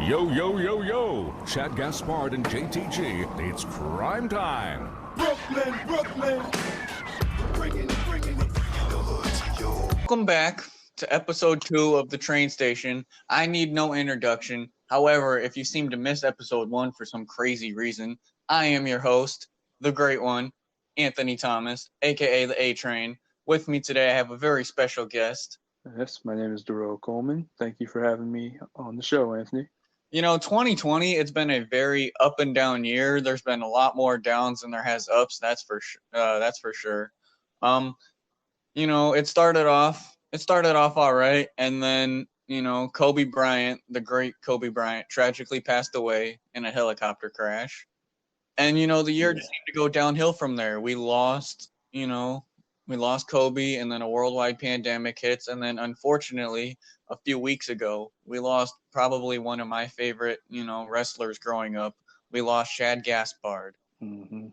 Yo, yo, yo, yo! Shad Gaspard and JTG, it's crime time! Brooklyn, Brooklyn. Bringing the hood to you. Welcome back to episode 2 of the train station. I need no introduction. However, if you seem to miss episode 1 for some crazy reason, I am your host, the great one, Anthony Thomas, aka the A Train. With me today, I have a very special guest. Yes, my name is Darrell Coleman. Thank you for having me on the show, Anthony. You know, 2020, it's been a very up and down year. There's been a lot more downs than there has ups. That's for sure. You know, it started off all right, and then, you know, Kobe Bryant, the great Kobe Bryant, tragically passed away in a helicopter crash. And, you know, the year just seemed to go downhill from there. We lost Kobe, and then a worldwide pandemic hits, and then unfortunately, a few weeks ago, we lost probably one of my favorite, you know, wrestlers growing up. We lost Shad Gaspard. Mm-hmm.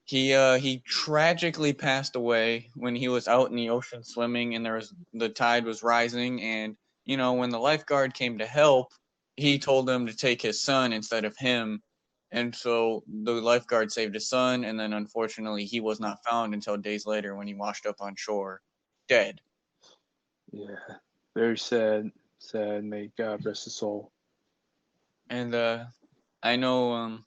He tragically passed away when he was out in the ocean swimming, and the tide was rising, and, you know, when the lifeguard came to help, he told them to take his son instead of him. And so the lifeguard saved his son, and then unfortunately he was not found until days later when he washed up on shore, dead. Yeah, very sad. Sad. May God rest his soul. And I know,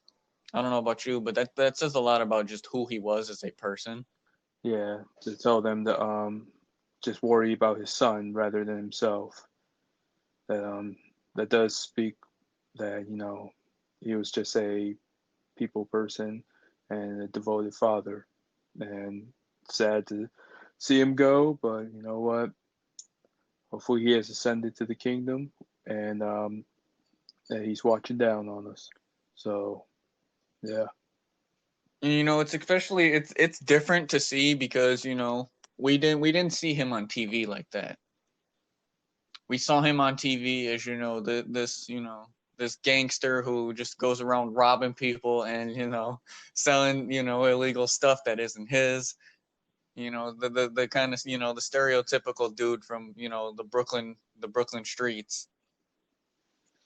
I don't know about you, but that says a lot about just who he was as a person. Yeah, to tell them to just worry about his son rather than himself. That does speak that, you know, he was just a people person and a devoted father. And sad to see him go, but you know what? Hopefully he has ascended to the kingdom, and that he's watching down on us. So, yeah. And, you know, it's different to see because, you know, we didn't see him on TV like that. We saw him on TV as, you know, this gangster who just goes around robbing people and, you know, selling, you know, illegal stuff that isn't his. You know, the kind of, you know, the stereotypical dude from, you know, the Brooklyn streets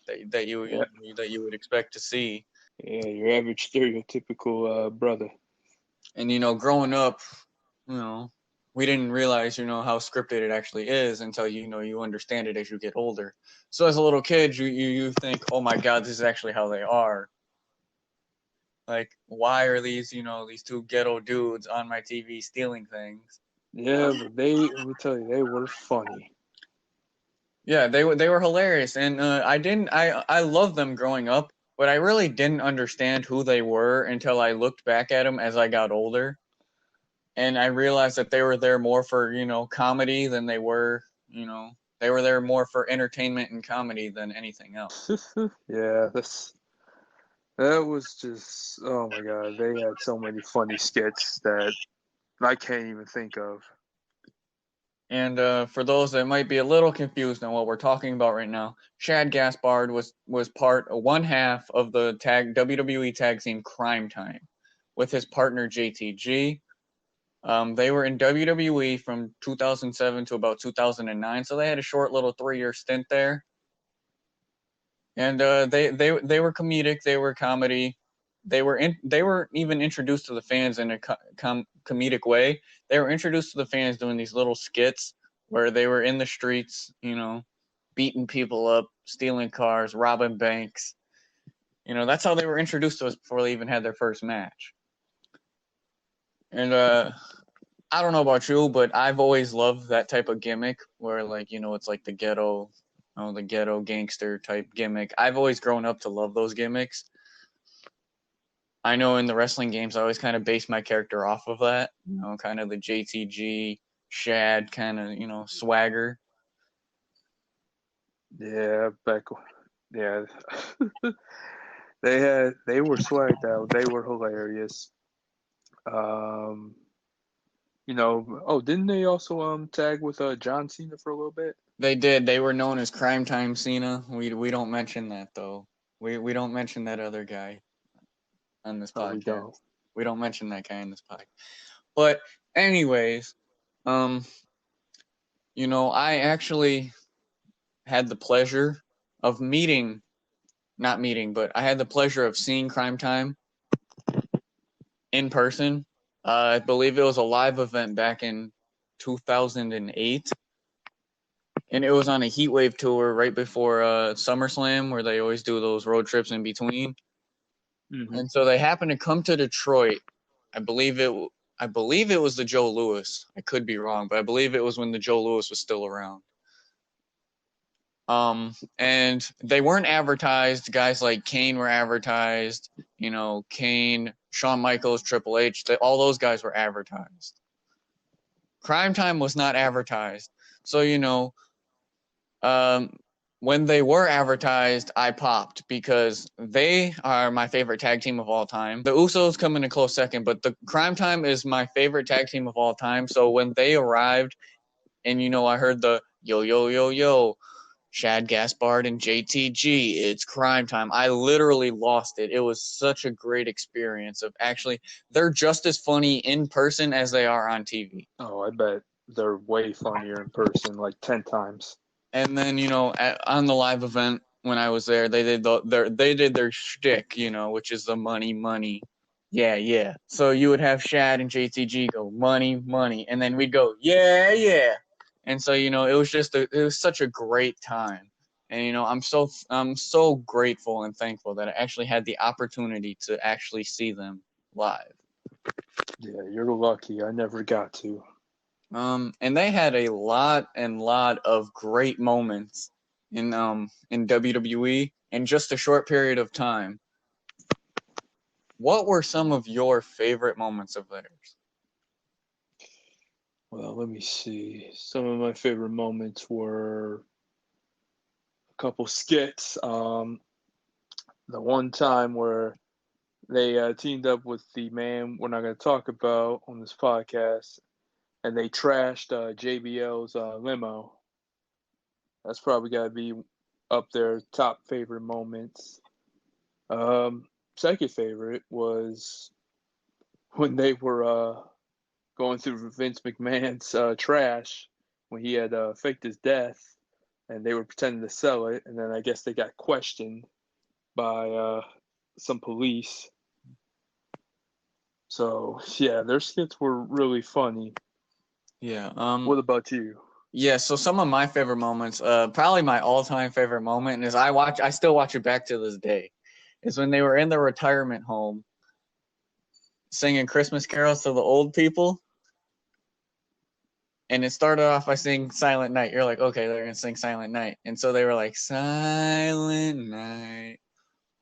that you would expect to see. Yeah, your average stereotypical brother. And, you know, growing up, you know, we didn't realize, you know, how scripted it actually is until, you know, you understand it as you get older. So as a little kid, you think, oh my God, this is actually how they are. Like, why are these, you know, these two ghetto dudes on my TV stealing things? Yeah, but let me tell you, they were funny. Yeah, they were hilarious, and I loved them growing up, but I really didn't understand who they were until I looked back at them as I got older, and I realized that they were there more for, you know, comedy than they were, you know, they were there more for entertainment and comedy than anything else. Yeah, that was just, oh my God, they had so many funny skits that I can't even think of. And for those that might be a little confused on what we're talking about right now, Shad Gaspard was one half of the WWE Tag Team Crime Time with his partner JTG. They were in WWE from 2007 to about 2009, so they had a short little 3-year stint there. And they were comedic, they were comedy. They were even introduced to the fans in a comedic way. They were introduced to the fans doing these little skits where they were in the streets, you know, beating people up, stealing cars, robbing banks. You know, that's how they were introduced to us before they even had their first match. And I don't know about you, but I've always loved that type of gimmick where, like, you know, it's like the ghetto gangster type gimmick. I've always grown up to love those gimmicks. I know in the wrestling games, I always kind of base my character off of that, you know, kind of the JTG, Shad kind of, you know, swagger. Yeah, yeah. They were swagged out. They were hilarious. You know, didn't they also tag with John Cena for a little bit? They did. They were known as Crime Time Cena. We don't mention that though. We don't mention that other guy on this podcast. We don't. We don't mention that guy in this podcast. But anyways, you know, I actually had the pleasure of meeting not meeting, but I had the pleasure of seeing Crime Time in person. I believe it was a live event back in 2008. And it was on a Heatwave tour right before SummerSlam, where they always do those road trips in between. Mm-hmm. And so they happened to come to Detroit. I believe it was the Joe Louis. I could be wrong, but I believe it was when the Joe Louis was still around. And they weren't advertised. Guys like Kane were advertised. You know, Kane, Shawn Michaels, Triple H. All those guys were advertised. Crime Time was not advertised. So, you know, when they were advertised, I popped because they are my favorite tag team of all time. The Usos come in a close second, but the Crime Time is my favorite tag team of all time. So when they arrived, and you know, I heard the yo yo yo yo, Shad Gaspard and JTG, it's Crime Time. I literally lost it. It was such a great experience of actually, they're just as funny in person as they are on TV. Oh, I bet they're way funnier in person, like 10 times. And then, you know, on the live event when I was there, they did their shtick, you know, which is the money. Yeah, yeah. So you would have Shad and JTG go money, and then we'd go yeah, yeah. And so, you know, it was such a great time. And you know, I'm so grateful and thankful that I actually had the opportunity to actually see them live. Yeah, you're lucky. I never got to. And they had a lot of great moments in WWE in just a short period of time. What were some of your favorite moments of theirs? Well, let me see. Some of my favorite moments were a couple skits. The one time where they teamed up with the man we're not going to talk about on this podcast, and they trashed JBL's limo. That's probably got to be up there, top favorite moments. Second favorite was when they were going through Vince McMahon's trash when he had faked his death, and they were pretending to sell it, and then I guess they got questioned by some police. So yeah, their skits were really funny. Yeah. What about you? Yeah, so some of my favorite moments, probably my all-time favorite moment is I still watch it back to this day, is when they were in the retirement home singing Christmas carols to the old people. And it started off by singing Silent Night. You're like, okay, they're going to sing Silent Night. And so they were like, Silent Night,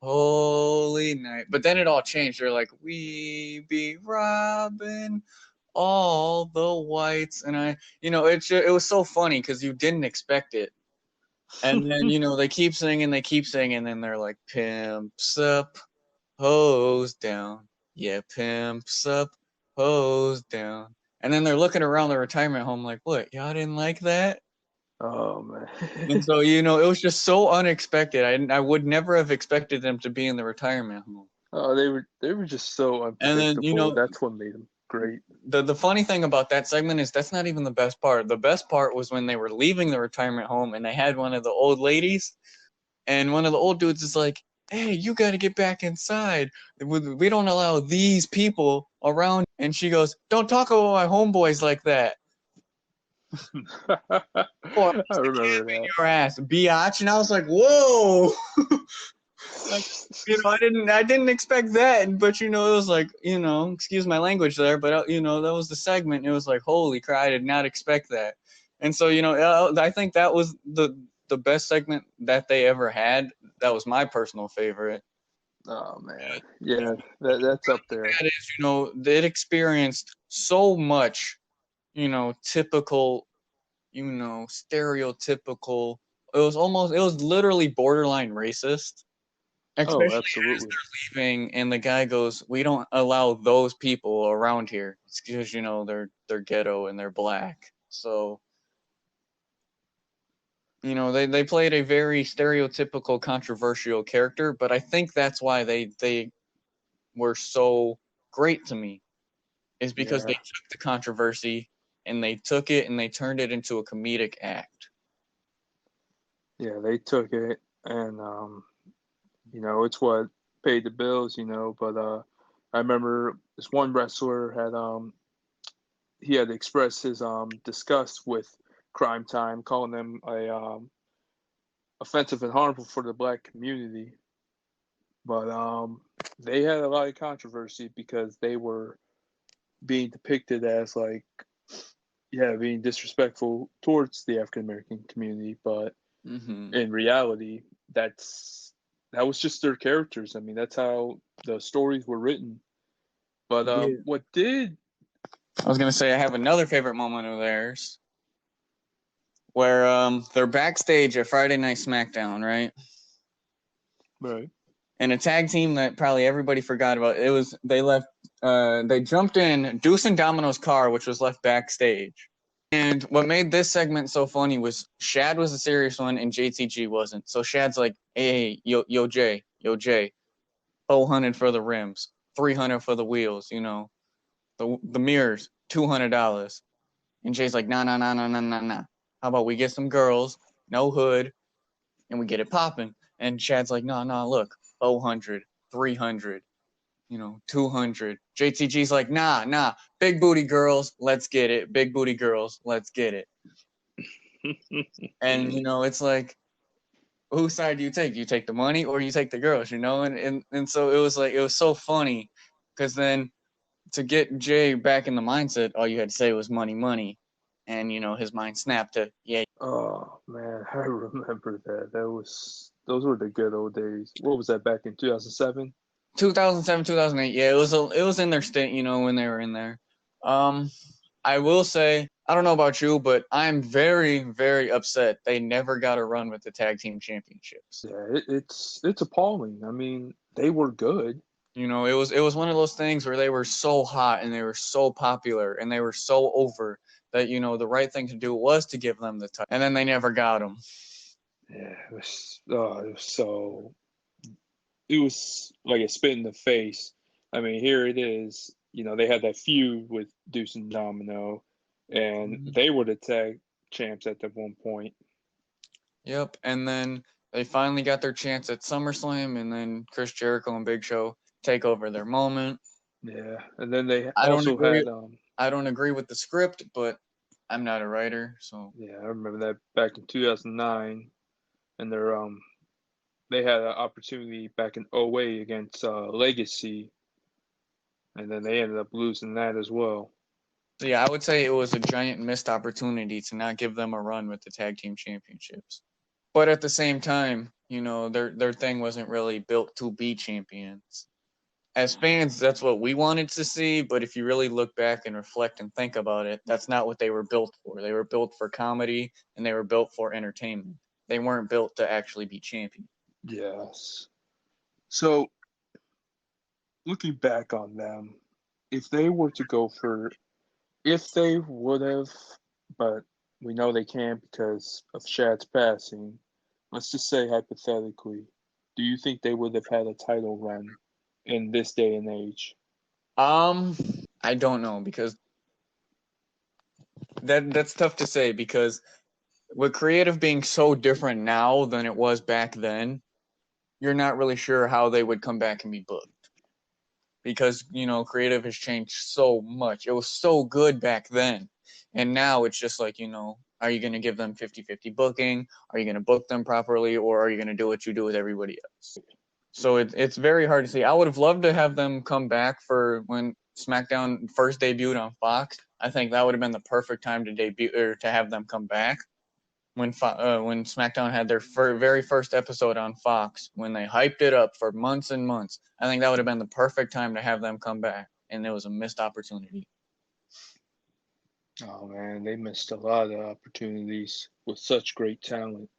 Holy Night. But then it all changed. They're like, we be robbing all the whites. And it was so funny because you didn't expect it. And then, you know, they keep singing, and then they're like, pimps up, hose down. Yeah, pimps up, hose down. And then they're looking around the retirement home like, what, y'all didn't like that? Oh man. And so, you know, it was just so unexpected. I would never have expected them to be in the retirement home. Oh, they were just so unpredictable. And then, you know, that's what made them great. The funny thing about that segment is that's not even the best part. The best part was when they were leaving the retirement home and they had one of the old ladies, and one of the old dudes is like, hey, you got to get back inside. We don't allow these people around. And she goes, don't talk about my homeboys like that. I remember that. Your ass, biatch. And I was like, whoa. Like, you know, I didn't expect that. But, you know, it was like, you know, excuse my language there, but, you know, that was the segment. It was like, holy crap, I did not expect that. And so, you know, I think that was the best segment that they ever had. That was my personal favorite. Oh man, yeah, that's up there. That is, you know, it experienced so much, you know, typical, you know, stereotypical. It was literally borderline racist. Especially Absolutely. as they're leaving, and the guy goes, "We don't allow those people around here. It's because, you know, they're ghetto and they're black." So, you know, they played a very stereotypical, controversial character, but I think that's why they were so great to me, is because they took the controversy and they took it and they turned it into a comedic act. Yeah, they took it and You know, it's what paid the bills. You know, but I remember this one wrestler had he had expressed his disgust with Crime Time, calling them a offensive and harmful for the black community. But they had a lot of controversy because they were being depicted as like, yeah, being disrespectful towards the African American community. But in reality, that was just their characters. I mean, that's how the stories were written. But Yeah. what did I was gonna say I have another favorite moment of theirs where they're backstage at Friday Night SmackDown, right? right? And a tag team that probably everybody forgot about. It was they jumped in Deuce and Domino's car, which was left backstage. And what made this segment so funny was Shad was the serious one and JTG wasn't. So Shad's like, hey, yo Jay, 400 for the rims, 300 for the wheels, you know, the mirrors, $200. And Jay's like, nah. How about we get some girls, no hood, and we get it popping? And Shad's like, nah, look, 400, 300, 200. JTG's like, nah, big booty girls, let's get it. Big booty girls, let's get it. And, it's like, whose side do you take? You take the money or you take the girls, And so it was so funny because then to get Jay back in the mindset, all you had to say was money. And, his mind snapped to, yeah. Oh man, I remember that. Those were the good old days. What was that back in 2007? 2007, 2008. Yeah, it was in their stint, when they were in there. I will say, I don't know about you, but I'm very, very upset they never got a run with the tag team championships. Yeah, it's appalling. I mean, they were good. It was one of those things where they were so hot and they were so popular and they were so over that the right thing to do was to give them the title, and then they never got them. Yeah, it was like a spit in the face. I mean, here it is. You know, they had that feud with Deuce and Domino, and they were the tag champs at that one point. Yep, and then they finally got their chance at SummerSlam, and then Chris Jericho and Big Show take over their moment. Yeah, and then they I don't also agree. had I don't agree with the script, but I'm not a writer, so yeah, I remember that back in 2009, and they had an opportunity back in '08 against Legacy, and then they ended up losing that as well. yeah, I would say it was a giant missed opportunity to not give them a run with the tag team championships. But at the same time, their thing wasn't really built to be champions. As fans, that's what we wanted to see, but if you really look back and reflect and think about it, that's not what they were built for. They were built for comedy and they were built for entertainment. They weren't built to actually be champions. Yes. So, looking back on them, if they were to go for, if they would have, but we know they can't because of Shad's passing, let's just say hypothetically, do you think they would have had a title run in this day and age? I don't know because that's tough to say because with creative being so different now than it was back then, you're not really sure how they would come back and be booked. Because, creative has changed so much. It was so good back then. And now it's just like, are you going to give them 50-50 booking? Are you going to book them properly? Or are you going to do what you do with everybody else? So it's very hard to see. I would have loved to have them come back for when SmackDown first debuted on Fox. I think that would have been the perfect time to debut or to have them come back. When SmackDown had their very first episode on Fox, when they hyped it up for months and months, I think that would have been the perfect time to have them come back, and it was a missed opportunity. Oh man, they missed a lot of opportunities with such great talent.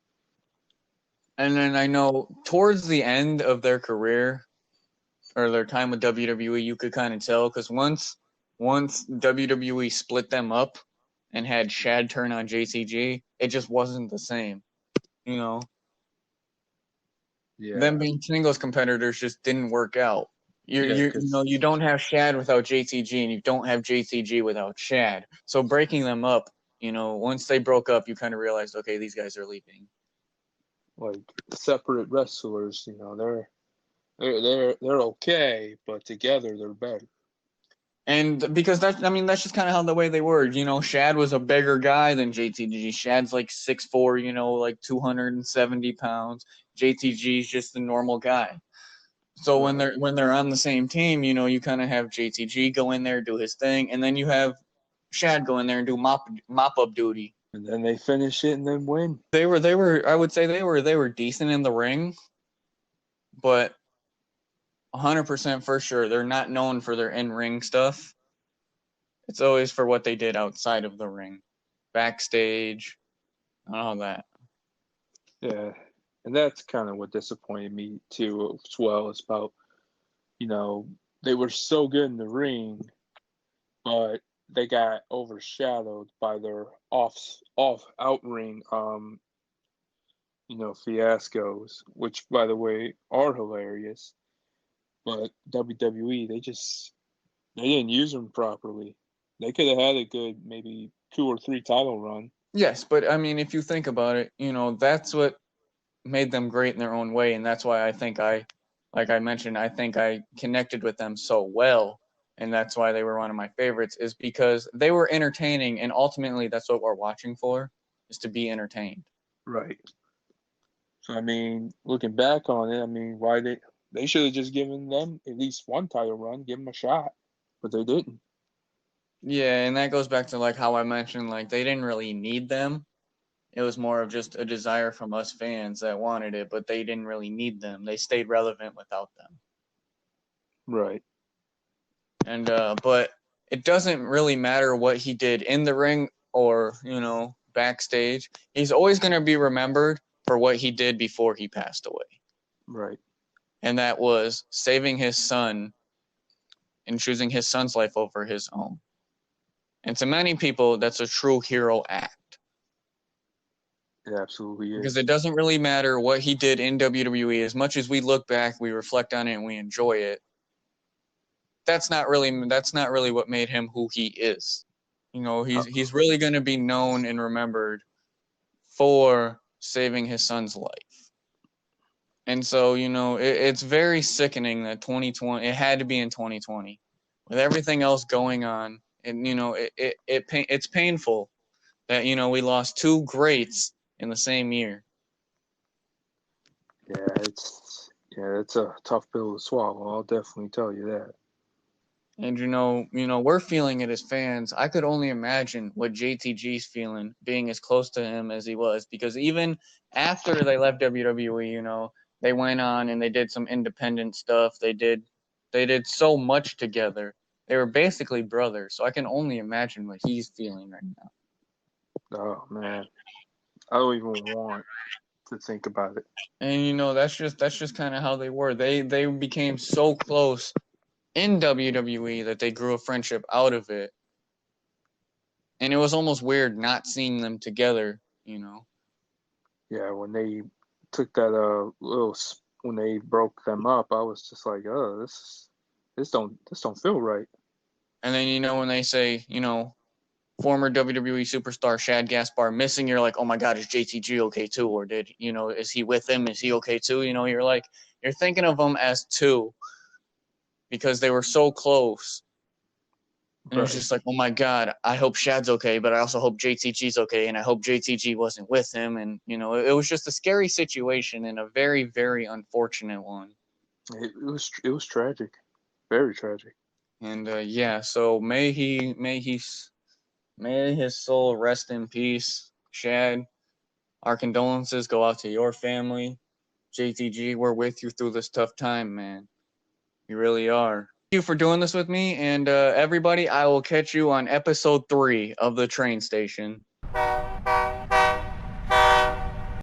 And then I know towards the end of their career or their time with WWE, you could kind of tell because once WWE split them up and had Shad turn on JTG, it just wasn't the same. Yeah. Them being singles competitors just didn't work out. You don't have Shad without JTG, and you don't have JTG without Shad. So breaking them up, once they broke up, you kind of realized, okay, these guys are leaving. Like separate wrestlers, They're okay, but together they're better. And because that's just kind of how the way they were. You know, Shad was a bigger guy than JTG. Shad's like 6'4", you know, like 270 pounds. JTG's just a normal guy. So when they're on the same team, you know, you kind of have JTG go in there, do his thing, and then you have Shad go in there and do mop up duty. And then they finish it and then win. They were I would say they were decent in the ring, but 100% for sure they're not known for their in-ring stuff. It's always for what they did outside of the ring, backstage, and all that. Yeah, and that's kind of what disappointed me too as well. It's about, you know, they were so good in the ring, but they got overshadowed by their out ring fiascos, which by the way are hilarious. But WWE, they didn't use them properly. They could have had a good maybe 2 or 3 title run. Yes, but I mean, if you think about it, you know, that's what made them great in their own way, and that's why I think like I mentioned, I think I connected with them so well, and that's why they were one of my favorites, is because they were entertaining, and ultimately that's what we're watching for, is to be entertained. Right. So I mean, looking back on it, I mean, why they should have just given them at least one title run, give them a shot, but they didn't. Yeah, and that goes back to like how I mentioned, like they didn't really need them. It was more of just a desire from us fans that wanted it, but they didn't really need them. They stayed relevant without them. Right. And but it doesn't really matter what he did in the ring or, you know, backstage. He's always going to be remembered for what he did before he passed away. Right. And that was saving his son and choosing his son's life over his own. And to many people, that's a true hero act. It absolutely is. Because it doesn't really matter what he did in WWE. As much as we look back, we reflect on it, and we enjoy it. That's not really what made him who he is. You know, he's really going to be known and remembered for saving his son's life. And so, you know, it's very sickening that 2020, it had to be in 2020 with everything else going on. And, you know, it's painful that, you know, we lost 2 greats in the same year. Yeah, it's a tough pill to swallow. I'll definitely tell you that. And you know, we're feeling it as fans. I could only imagine what JTG's feeling, being as close to him as he was, because even after they left WWE, you know, they went on and they did some independent stuff. They did so much together. They were basically brothers. So I can only imagine what he's feeling right now. Oh man, I don't even want to think about it. And you know, that's just kind of how they were. They became so close in WWE that they grew a friendship out of it. And it was almost weird not seeing them together, you know. Yeah, when they took that when they broke them up, I was just like, oh, this don't feel right. And then, you know, when they say, you know, former WWE superstar Shad Gaspard missing, you're like, oh my God, is JTG okay too? Or is he with him? Is he okay too? You know, you're thinking of them as two because they were so close. And it's just like, oh my God, I hope Shad's okay, but I also hope JTG's okay, and I hope JTG wasn't with him. And, you know, it was just a scary situation and a very, very unfortunate one. It was tragic, very tragic. And yeah, so may his soul rest in peace, Shad. Our condolences go out to your family. JTG, we're with you through this tough time, man. You really are. Thank you for doing this with me, and everybody, I will catch you on episode 3 of The Train Station.